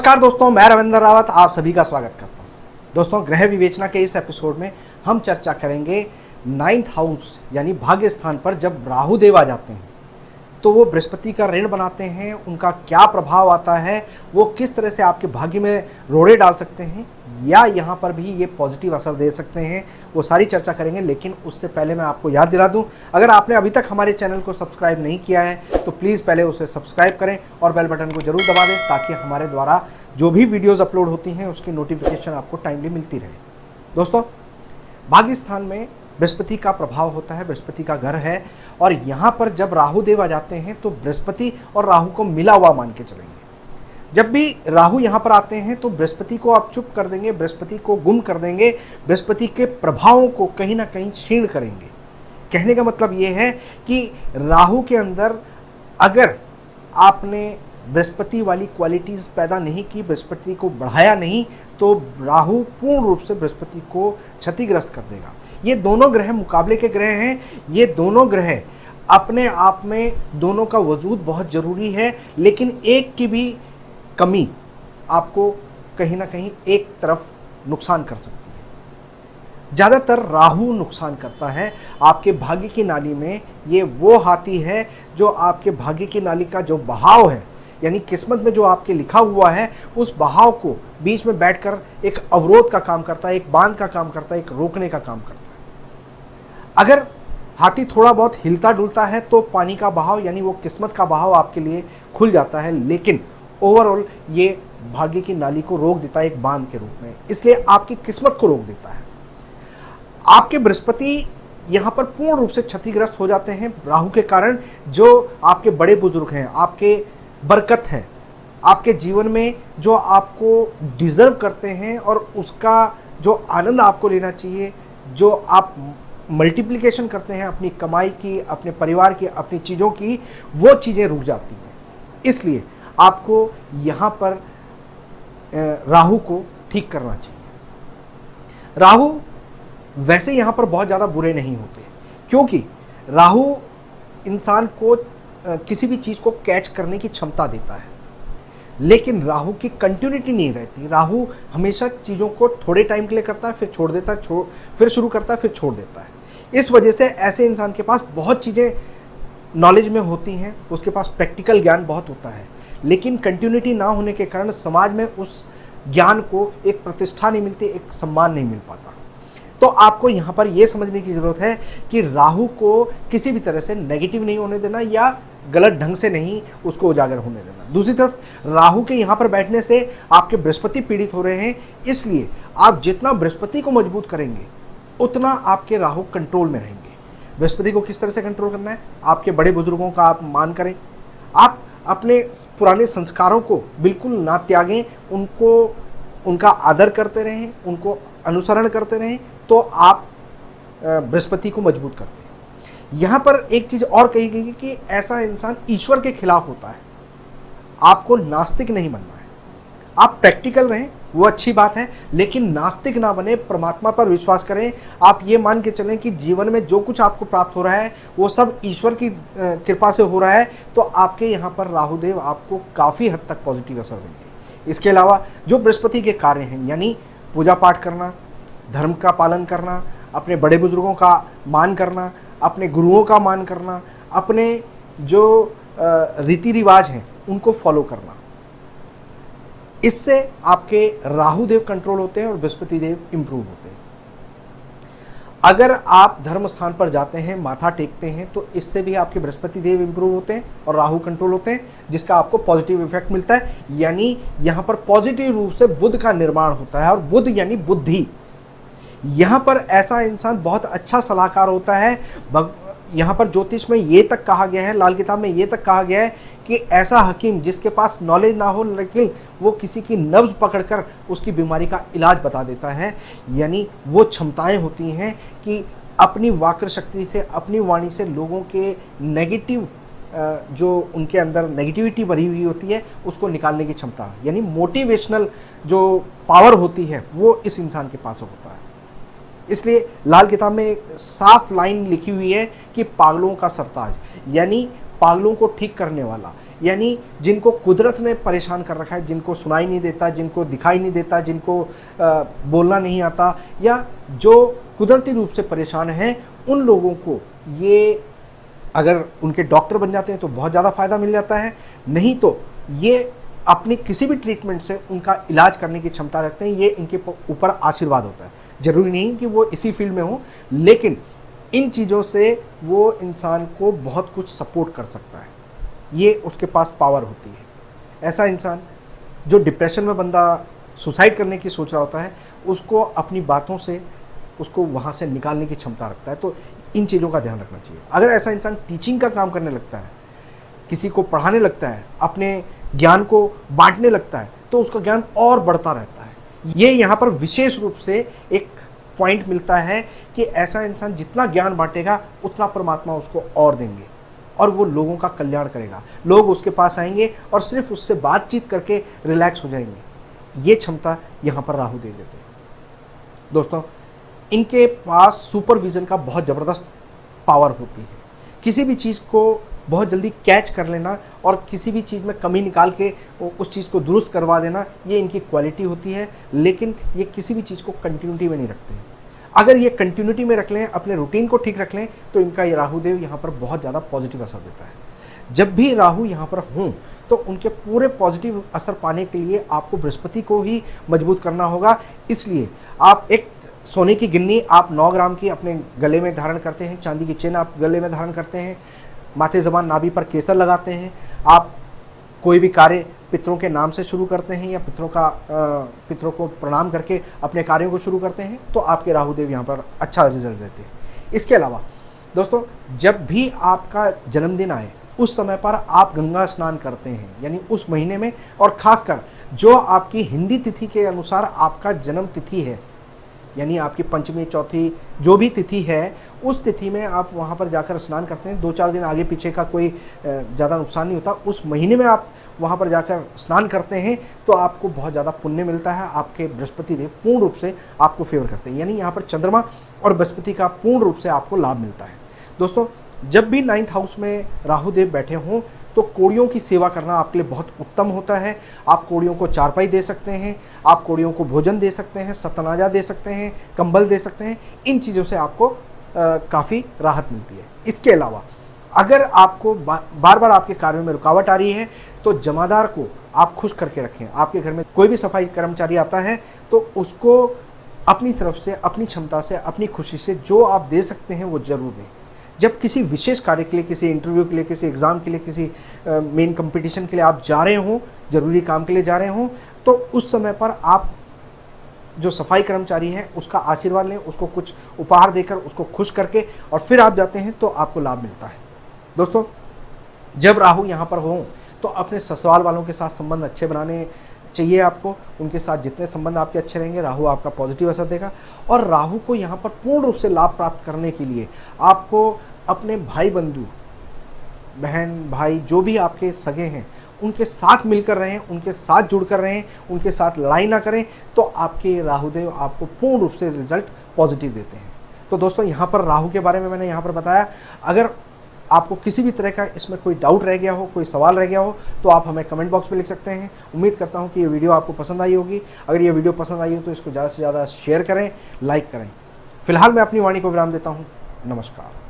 नमस्कार दोस्तों, मैं रविंद्र रावत आप सभी का स्वागत करता हूं। दोस्तों, ग्रह विवेचना के इस एपिसोड में हम चर्चा करेंगे 9th हाउस यानी भाग्य स्थान पर जब राहु देव आ जाते हैं तो वो बृहस्पति का ऋण बनाते हैं। उनका क्या प्रभाव आता है, वो किस तरह से आपके भाग्य में रोड़े डाल सकते हैं या यहाँ पर भी ये पॉजिटिव असर दे सकते हैं, वो सारी चर्चा करेंगे। लेकिन उससे पहले मैं आपको याद दिला दूं, अगर आपने अभी तक हमारे चैनल को सब्सक्राइब नहीं किया है तो प्लीज़ पहले उसे सब्सक्राइब करें और बेल बटन को जरूर दबा दें ताकि हमारे द्वारा जो भी वीडियोज़ अपलोड होती हैं उसकी नोटिफिकेशन आपको टाइमली मिलती रहे। दोस्तों, भाग्य स्थान में बृहस्पति का प्रभाव होता है, बृहस्पति का घर है और यहाँ पर जब राहु देव आ जाते हैं तो बृहस्पति और राहु को मिला हुआ मान के चलेंगे। जब भी राहु यहाँ पर आते हैं तो बृहस्पति को आप चुप कर देंगे, बृहस्पति को गुम कर देंगे, बृहस्पति के प्रभावों को कहीं ना कहीं क्षीण करेंगे। कहने का मतलब ये है कि राहु के अंदर अगर आपने बृहस्पति वाली क्वालिटीज़ पैदा नहीं की, बृहस्पति को बढ़ाया नहीं, तो राहु पूर्ण रूप से बृहस्पति को क्षतिग्रस्त कर देगा। ये दोनों ग्रह मुकाबले के ग्रह हैं। ये दोनों ग्रह अपने आप में दोनों का वजूद बहुत ज़रूरी है, लेकिन एक की भी कमी आपको कहीं ना कहीं एक तरफ नुकसान कर सकती है। ज़्यादातर राहु नुकसान करता है। आपके भाग्य की नाली में ये वो हाथी है जो आपके भाग्य की नाली का जो बहाव है, यानी किस्मत में जो आपके लिखा हुआ है, उस बहाव को बीच में बैठकर एक अवरोध का काम करता है, एक बांध का काम करता है, एक रोकने का काम करता है। अगर हाथी थोड़ा बहुत हिलता डुलता है तो पानी का बहाव यानी वो किस्मत का बहाव आपके लिए खुल जाता है, लेकिन ओवरऑल ये भाग्य की नाली को रोक देता है एक बांध के रूप में, इसलिए आपकी किस्मत को रोक देता है। आपके बृहस्पति यहाँ पर पूर्ण रूप से क्षतिग्रस्त हो जाते हैं राहु के कारण। जो आपके बड़े बुजुर्ग हैं, आपके बरकत है, आपके जीवन में जो आपको डिजर्व करते हैं और उसका जो आनंद आपको लेना चाहिए, जो आप मल्टीप्लिकेशन करते हैं अपनी कमाई की, अपने परिवार की, अपनी चीज़ों की, वो चीज़ें रुक जाती हैं। इसलिए आपको यहाँ पर राहु को ठीक करना चाहिए। राहु वैसे यहाँ पर बहुत ज़्यादा बुरे नहीं होते, क्योंकि राहु इंसान को किसी भी चीज़ को कैच करने की क्षमता देता है, लेकिन राहु की कंटिन्यूटी नहीं रहती। राहु हमेशा चीज़ों को थोड़े टाइम के लिए करता है, फिर छोड़ देता है, फिर शुरू करता है, फिर छोड़ देता है। इस वजह से ऐसे इंसान के पास बहुत चीज़ें नॉलेज में होती हैं, उसके पास प्रैक्टिकल ज्ञान बहुत होता है, लेकिन कंटिन्यूटी ना होने के कारण समाज में उस ज्ञान को एक प्रतिष्ठा नहीं मिलती, एक सम्मान नहीं मिल पाता। तो आपको यहाँ पर यह समझने की ज़रूरत है कि राहु को किसी भी तरह से नेगेटिव नहीं होने देना या गलत ढंग से नहीं उसको उजागर होने देना। दूसरी तरफ राहु के यहाँ पर बैठने से आपके बृहस्पति पीड़ित हो रहे हैं, इसलिए आप जितना बृहस्पति को मजबूत करेंगे उतना आपके राहु कंट्रोल में रहेंगे। बृहस्पति को किस तरह से कंट्रोल करना है? आपके बड़े बुजुर्गों का आप मान करें, आप अपने पुराने संस्कारों को बिल्कुल ना त्यागें, उनका आदर करते रहें, उनको अनुसरण करते रहें, तो आप बृहस्पति को मजबूत करते हैं। यहाँ पर एक चीज़ और कही गई है कि ऐसा इंसान ईश्वर के खिलाफ होता है। आपको नास्तिक नहीं बनना है, आप प्रैक्टिकल रहें, वो अच्छी बात है, लेकिन नास्तिक ना बने, परमात्मा पर विश्वास करें। आप ये मान के चलें कि जीवन में जो कुछ आपको प्राप्त हो रहा है वो सब ईश्वर की कृपा से हो रहा है, तो आपके यहाँ पर राहुदेव आपको काफ़ी हद तक पॉजिटिव असर देंगे। इसके अलावा जो बृहस्पति के कार्य हैं, यानी पूजा पाठ करना, धर्म का पालन करना, अपने बड़े बुजुर्गों का मान करना, अपने गुरुओं का मान करना, अपने जो रीति रिवाज हैं उनको फॉलो करना, इससे आपके राहु देव कंट्रोल होते हैं और बृहस्पति देव इंप्रूव होते हैं। अगर आप धर्म स्थान पर जाते हैं, माथा टेकते हैं, तो इससे भी आपके बृहस्पति देव इंप्रूव होते हैं और राहु कंट्रोल होते हैं, जिसका आपको पॉजिटिव इफेक्ट मिलता है। यानी यहाँ पर पॉजिटिव रूप से बुध का निर्माण होता है, और बुध यानी बुद्धि। यहाँ पर ऐसा इंसान बहुत अच्छा सलाहकार होता है। यहाँ पर ज्योतिष में ये तक कहा गया है, लाल किताब में ये तक कहा गया है कि ऐसा हकीम जिसके पास नॉलेज ना हो, लेकिन वो किसी की नब्ज पकड़कर उसकी बीमारी का इलाज बता देता है। यानी वो क्षमताएं होती हैं कि अपनी वाक्र शक्ति से, अपनी वाणी से लोगों के नेगेटिव जो उनके अंदर नेगेटिविटी भरी हुई होती है उसको निकालने की क्षमता, यानी मोटिवेशनल जो पावर होती है वो इस इंसान के पास होता है। इसलिए लाल किताब में एक साफ लाइन लिखी हुई है कि पागलों का सरताज, यानी पागलों को ठीक करने वाला, यानी जिनको कुदरत ने परेशान कर रखा है, जिनको सुनाई नहीं देता, जिनको दिखाई नहीं देता, जिनको बोलना नहीं आता, या जो कुदरती रूप से परेशान हैं, उन लोगों को ये अगर उनके डॉक्टर बन जाते हैं तो बहुत ज़्यादा फ़ायदा मिल जाता है। नहीं तो ये अपनी किसी भी ट्रीटमेंट से उनका इलाज करने की क्षमता रखते हैं। ये इनके ऊपर आशीर्वाद होता है। ज़रूरी नहीं कि वो इसी फील्ड में हो, लेकिन इन चीज़ों से वो इंसान को बहुत कुछ सपोर्ट कर सकता है। ये उसके पास पावर होती है। ऐसा इंसान जो डिप्रेशन में बंदा सुसाइड करने की सोच रहा होता है, उसको अपनी बातों से उसको वहाँ से निकालने की क्षमता रखता है। तो इन चीज़ों का ध्यान रखना चाहिए। अगर ऐसा इंसान टीचिंग का काम करने लगता है, किसी को पढ़ाने लगता है, अपने ज्ञान को बांटने लगता है, तो उसका ज्ञान और बढ़ता रहता है। ये यहाँ पर विशेष रूप से एक पॉइंट मिलता है कि ऐसा इंसान जितना ज्ञान बांटेगा उतना परमात्मा उसको और देंगे और वो लोगों का कल्याण करेगा। लोग उसके पास आएंगे और सिर्फ उससे बातचीत करके रिलैक्स हो जाएंगे। ये क्षमता यहाँ पर राहु दे देते हैं। दोस्तों, इनके पास सुपरविजन का बहुत ज़बरदस्त पावर होती है। किसी भी चीज़ को बहुत जल्दी कैच कर लेना और किसी भी चीज़ में कमी निकाल के उस चीज़ को दुरुस्त करवा देना, ये इनकी क्वालिटी होती है। लेकिन ये किसी भी चीज़ को कंटिन्यूटी में नहीं रखते हैं। अगर ये कंटिन्यूटी में रख लें, अपने रूटीन को ठीक रख लें, तो इनका ये राहुदेव यहाँ पर बहुत ज़्यादा पॉजिटिव असर देता है। जब भी राहु यहाँ पर हों तो उनके पूरे पॉजिटिव असर पाने के लिए आपको बृहस्पति को ही मजबूत करना होगा। इसलिए आप एक सोने की गिन्नी आप 9 ग्राम की अपने गले में धारण करते हैं, चांदी की चेन आप गले में धारण करते हैं, माथे ज़बान नाभि पर केसर लगाते हैं। आप कोई भी कार्य पितरों के नाम से शुरू करते हैं या पितरों को प्रणाम करके अपने कार्यों को शुरू करते हैं, तो आपके राहुदेव यहाँ पर अच्छा रिजल्ट देते हैं। इसके अलावा दोस्तों, जब भी आपका जन्मदिन आए उस समय पर आप गंगा स्नान करते हैं, यानी उस महीने में, और ख़ासकर जो आपकी हिंदी तिथि के अनुसार आपका जन्म तिथि है, यानी आपकी पंचमी, चौथी जो भी तिथि है, उस तिथि में आप वहाँ पर जाकर स्नान करते हैं। 2-4 दिन आगे पीछे का कोई ज़्यादा नुकसान नहीं होता। उस महीने में आप वहाँ पर जाकर स्नान करते हैं तो आपको बहुत ज़्यादा पुण्य मिलता है। आपके बृहस्पति देव पूर्ण रूप से आपको फेवर करते हैं, यानी यहाँ पर चंद्रमा और बृहस्पति का पूर्ण रूप से आपको लाभ मिलता है। दोस्तों, जब भी 9th हाउस में राहु देव बैठे हों तो कोड़ियों की सेवा करना आपके लिए बहुत उत्तम होता है। आप कोड़ियों को चारपाई दे सकते हैं, आप कोड़ियों को भोजन दे सकते हैं, सतनाजा दे सकते हैं, कंबल दे सकते हैं। इन चीज़ों से आपको काफ़ी राहत मिलती है। इसके अलावा अगर आपको बार बार आपके कार्यों में रुकावट आ रही है तो जमादार को आप खुश करके रखें। आपके घर में कोई भी सफाई कर्मचारी आता है तो उसको अपनी तरफ से, अपनी क्षमता से, अपनी खुशी से जो आप दे सकते हैं वो ज़रूर दें। जब किसी विशेष कार्य के लिए, किसी इंटरव्यू के लिए, किसी एग्ज़ाम के लिए, किसी मेन कंपटीशन के लिए आप जा रहे हों, ज़रूरी काम के लिए जा रहे हों, तो उस समय पर आप जो सफाई कर्मचारी है उसका आशीर्वाद लें, उसको कुछ उपहार देकर उसको खुश करके और फिर आप जाते हैं तो आपको लाभ मिलता है। दोस्तों, जब राहु यहाँ पर हों तो अपने ससुराल वालों के साथ संबंध अच्छे बनाने चाहिए आपको। उनके साथ जितने संबंध आपके अच्छे रहेंगे, राहु आपका पॉजिटिव असर देगा। और राहु को यहाँ पर पूर्ण रूप से लाभ प्राप्त करने के लिए आपको अपने भाई बंधु, बहन भाई जो भी आपके सगे हैं उनके साथ मिलकर रहें, उनके साथ जुड़कर रहें, उनके साथ लड़ाई ना करें, तो आपके राहुदेव आपको पूर्ण रूप से रिजल्ट पॉजिटिव देते हैं। तो दोस्तों, यहाँ पर राहु के बारे में मैंने यहाँ पर बताया। अगर आपको किसी भी तरह का इसमें कोई डाउट रह गया हो, कोई सवाल रह गया हो, तो आप हमें कमेंट बॉक्स में लिख सकते हैं। उम्मीद करता हूँ कि ये वीडियो आपको पसंद आई होगी। अगर ये वीडियो पसंद आई हो तो इसको ज़्यादा से ज़्यादा शेयर करें, लाइक करें। फिलहाल मैं अपनी वाणी को विराम देता हूँ। नमस्कार।